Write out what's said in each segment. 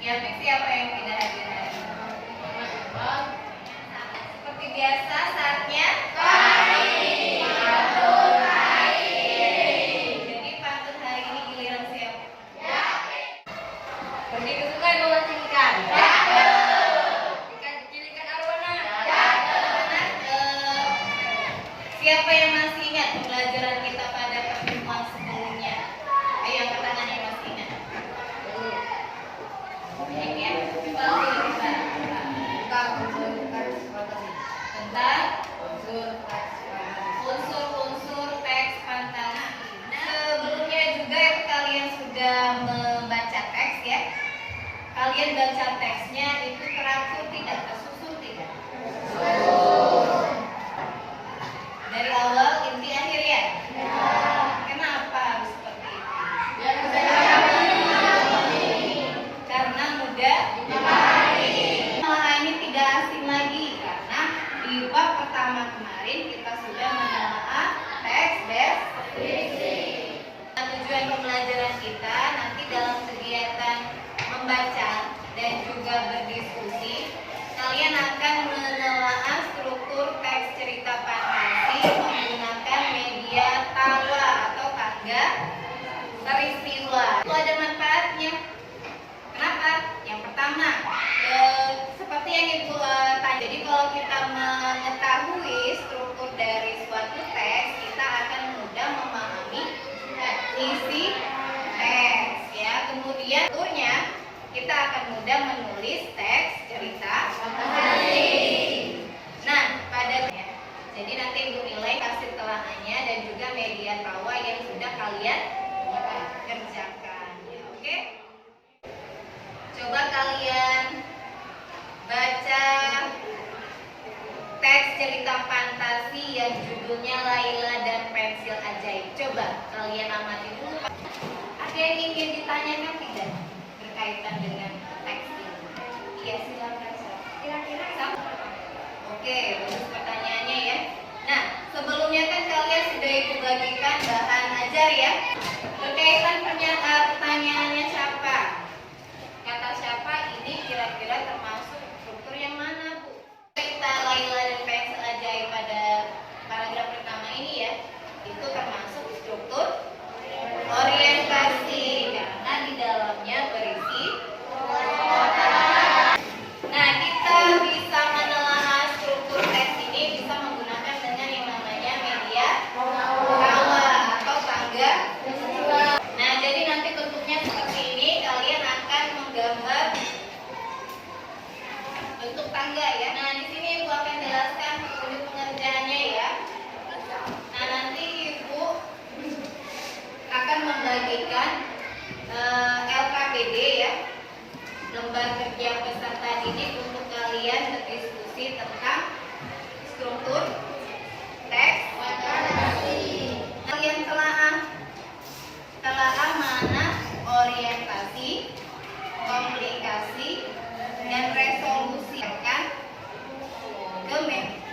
Ya, siapa yang tidak hadir hari ini? Seperti biasa, saatnya jadi pantun hari ini giliran siapa? Pergi ke sungai memancing ikan. Ikan kecil, ikan arwana. Siapa yang masih ingat pembelajaran kita pada pertemuan sebelumnya? Ayo angkat tangan yang masih ingat. Banyak ya. Tentang unsur-unsur teks pantang. Sebelumnya juga kalian sudah membaca teks ya. Kalian baca teksnya itu teratur tidak, tersusun tidak? Dari awal inti akhir ya? Kenapa harus seperti itu? Karena mudah dipahami. Malah ini tidak asing lagi karena di bab pertama kemarin kita sudah menelaah teks deskripsi. Tujuan pembelajaran kita nanti dalam kegiatan membaca dan juga berdiskusi, kalian akan menelaah struktur teks cerita fantasi menggunakan media tawa atau tangga peristiwa. Itu ada manfaatnya. Kenapa? Yang pertama, seperti yang Ibu tanya. Jadi kalau kita mengetahui struktur dari suatu teks, kita akan mudah memahami isi teks ya. Kemudian strukturnya kita akan mudah menulis teks cerita fantasi. Nah, jadi nanti Ibu nilai hasil telaahnya dan juga media tawa yang sudah kalian kerjakan ya, oke? Coba kalian baca teks cerita fantasi yang judulnya Laila dan Pensil Ajaib. Coba kalian amati dulu. Ada yang ingin ditanyakan tidak berkaitan dengan teks ini? Iya, silakan. Kira-kira sama? Oke, bagus pertanyaannya ya. Nah, sebelumnya kan kalian sudah Ibu bagikan bahan ajar ya. Berkaitan pertanyaannya siapa? Kata siapa ini kira-kira termasuk struktur yang mana, Bu? Cerita Laila dan Pensil Ajaib pada paragraf pertama ini ya, itu termasuk struktur orientasi karena di dalamnya berisi. Nah, kita bisa menelaah struktur teks ini bisa menggunakan dengan yang namanya media tawa atau tangga. Nah, jadi nanti bentuknya seperti ini. Kalian akan menggambar bentuk tangga ya. Nah, di sini Ibu akan jelaskan petunjuk pengerjaannya ya. Nah, nanti Ibu akan membagikan LKPD ya, lembar kerja peserta didik, untuk kalian berdiskusi tentang struktur teks fantasi. Kalian telaah mana orientasi, komplikasi, dan resolusi kan ke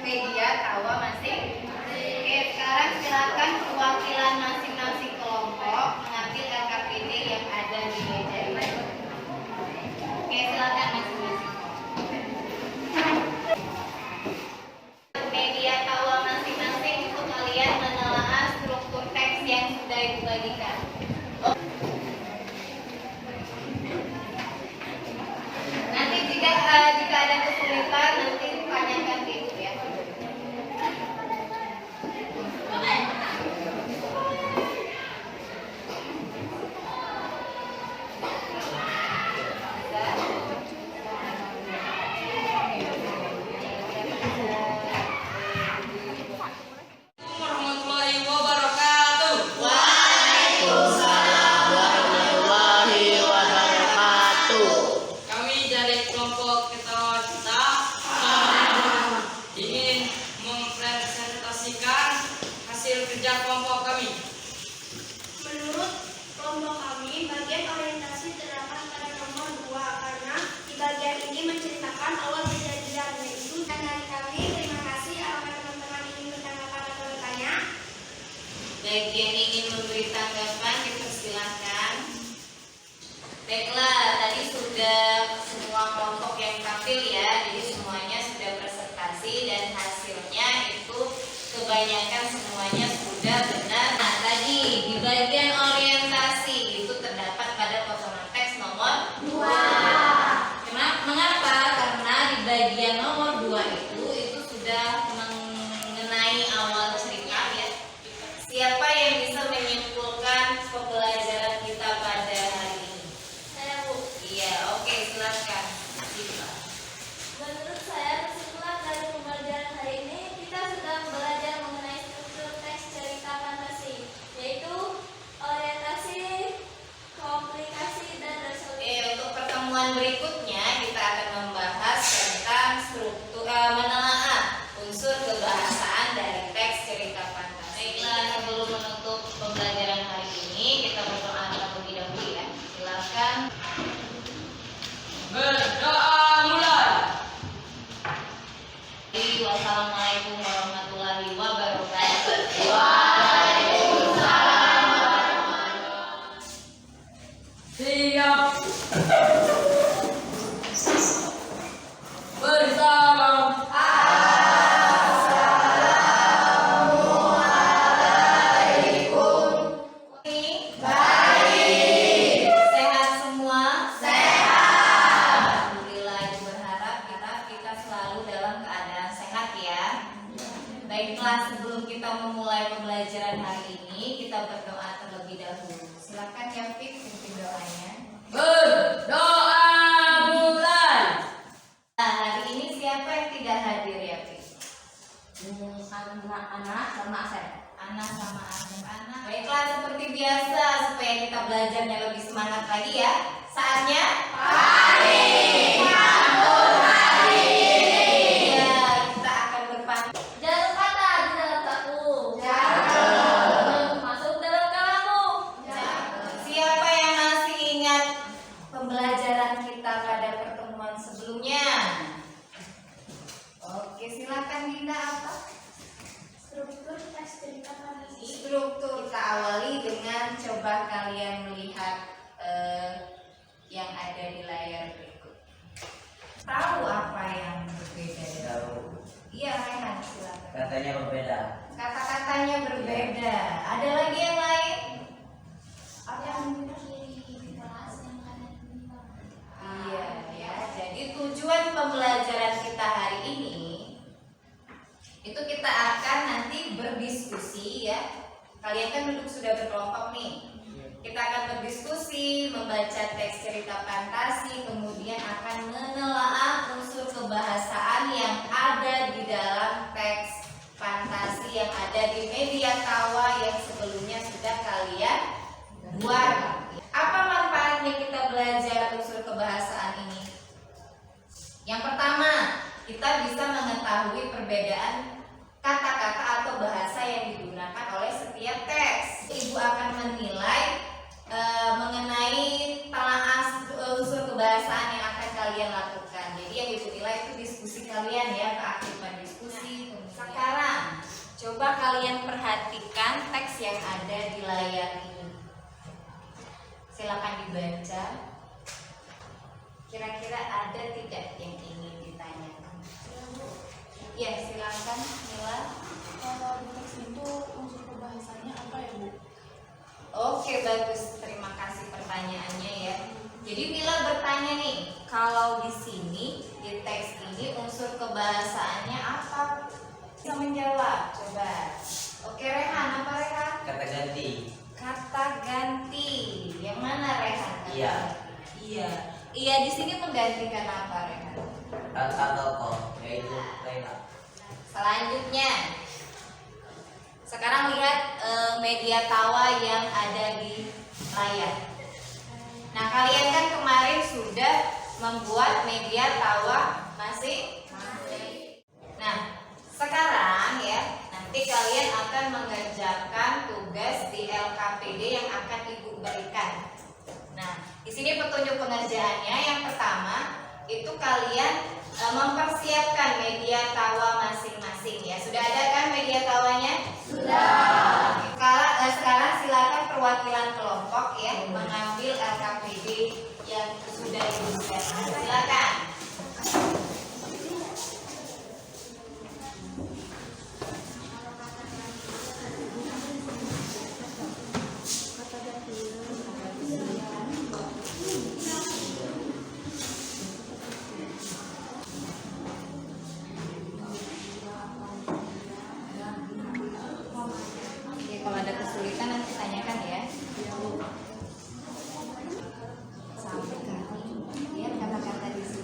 media tawa masing. Oke, sekarang silakan perwakilan masing-masing kelompok mengambil LKPD yang ada di meja ini. Oke, silakan masing-masing. Media tawa masing-masing untuk kalian menelaah struktur teks yang sudah Ibu bagikan. Nanti jika ada kesulitan nanti tanyakan ke Ibu ya. Warahmatullahi wabarakatuh. Waalaikumsalam warahmatullahi wabarakatuh. Kami dari kelompok ketawa kita ingin mempresentasikan hasil kerja kelompok kami. Menurut kelompok kami, bagian orientasi terdapat pada nomor 2 karena di bagian ini menceritakan awal kejadian, yaitu dari kami. Terima kasih. Apakah teman-teman ingin menanyakan atau bertanya? Bagi yang ingin memberi tanggapan dipersilahkan. Baiklah, tadi sudah siap. Bersalam. Sehat semua? Sehat. Alhamdulillah, Ibu berharap kita selalu dalam keadaan sehat ya. Baiklah, sebelum kita memulai pembelajaran hari ini, kita berdoa terlebih dahulu. Silakan ya Fik, pimpin doanya. Berdoa mulai. Nah, hari ini siapa yang tidak hadir ya Fik? Anak-anak sama saya. Anak sama anak-anak. Baiklah, seperti biasa supaya kita belajarnya lebih semangat lagi ya. Saatnya ya, kita akan berpantun. Jangan kata di dalam taku. Masuk dalam kamu. Siapa yang masih ingat pembelajaran kita pada pertemuan sebelumnya? Oke, silakan Dinda apa? Struktur teks cerita fantasi. Struktur kita awali dengan coba kalian melihat yang ada di layar berikut. Tahu apa yang berbeda? Tahu. Iya, Rehan, silakan. Katanya berbeda. Kata-katanya berbeda. Ada lagi yang lain? Yang kiri kelas yang kanan bawah. Iya, ya. Jadi tujuan pembelajaran kita hari ini itu kita akan nanti berdiskusi ya. Kalian kan duduk sudah berkelompok nih. Kita akan berdiskusi, membaca teks cerita fantasi, kemudian akan menelaah unsur kebahasaan yang ada di dalam teks fantasi yang ada di media tawa yang sebelumnya sudah kalian buat. Apa manfaatnya kita belajar unsur kebahasaan ini? Yang pertama, kita bisa mengetahui perbedaan kata-kata atau bahasa yang digunakan oleh setiap teks. Ibu akan menilai mengenai telaah unsur kebahasaan yang akan kalian lakukan. Jadi yang ibu nilai itu diskusi kalian ya, keaktifan diskusi. Sekarang coba kalian perhatikan teks yang ada di layar ini. Silakan dibaca. Kira-kira ada tidak yang ingin ditanyakan? Ya, silakan Mila. Kalau di teks itu unsur kebahasanya apa ya Bu? Oke, bagus. Terima kasih pertanyaannya ya. Jadi Mila bertanya nih, kalau di sini di teks ini unsur kebahasaannya apa? Bisa menjawab, coba. Oke, Rehan, apa Rehan? Kata ganti. Kata ganti. Yang mana Rehan? Iya. Iya. Iya, di sini menggantikan apa Rehan? Kata tokoh yaitu Laila. Selanjutnya, sekarang lihat media tawa yang ada di layar. Nah, kalian kan kemarin sudah membuat media tawa masih. Nah, sekarang ya, nanti kalian akan mengerjakan tugas di LKPD yang akan Ibu berikan. Nah, di sini petunjuk pengerjaannya yang pertama itu kalian mempersiapkan media tawa masing-masing ya. Sudah ada kan media tawanya? Sudah. Sekarang silakan perwakilan kelompok ya mengambil LKPD yang sudah Ibu siapkan. Silakan. Oke, kalau ada kesulitan nanti tanyakan ya. Sampai kali lihat kata-kata di sini.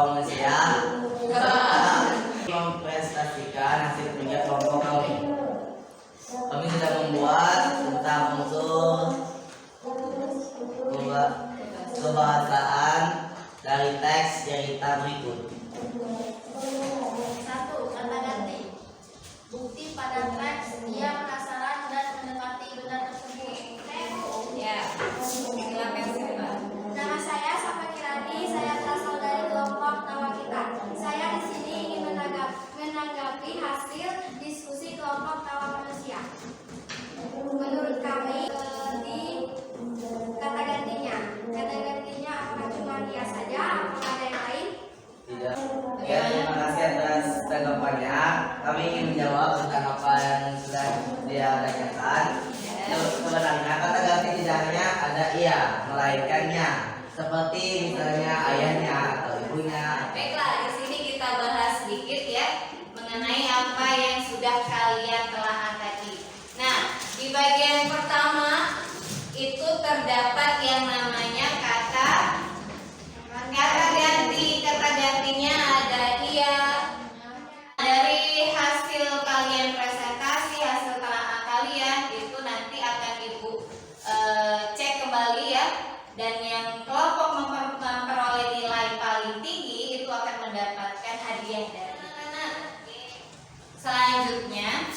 manusia mempresentasikan hasil kerja kelompok kami. Kami sudah membuat tentang unsur kebahasaan dari teks cerita berikut. 1. Kata ganti. Bukti pada teks dia penasaran dan mendekati benda tersebut. Ya, silakan Mbak. Nama saya Safa Kirani, saya berasal dari kelompok Nawakita. Saya di sini ingin menanggapi hasil diskusi kelompok tawa manusia. Menurut kami di kata gantinya apakah cuma dia saja, apakah ada yang lain? Tidak. Ya, terima kasih atas tanggapannya. Kami ingin menjawab tentang apa yang sudah dia tanyakan. Sebenarnya kata ganti tidak hanya ada ia, melainkannya. Seperti misalnya ayahnya atau ibunya. Baiklah, di sini kita bahas sedikit ya mengenai apa yang sudah kalian telah angkati. Nah, di bagian pertama itu terdapat yang namanya kata ganti. Kata gantinya ada ia. Dari hasil kalian presentasi, hasil telaah kalian itu nanti akan Ibu cek kembali ya. Dan yang kelompok memperoleh nilai paling tinggi itu akan mendapatkan hadiah dari anak. Selanjutnya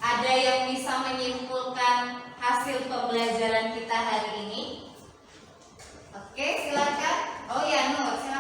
ada yang bisa menyimpulkan hasil pembelajaran kita hari ini? Oke, silakan. Oh ya, Nur, silakan.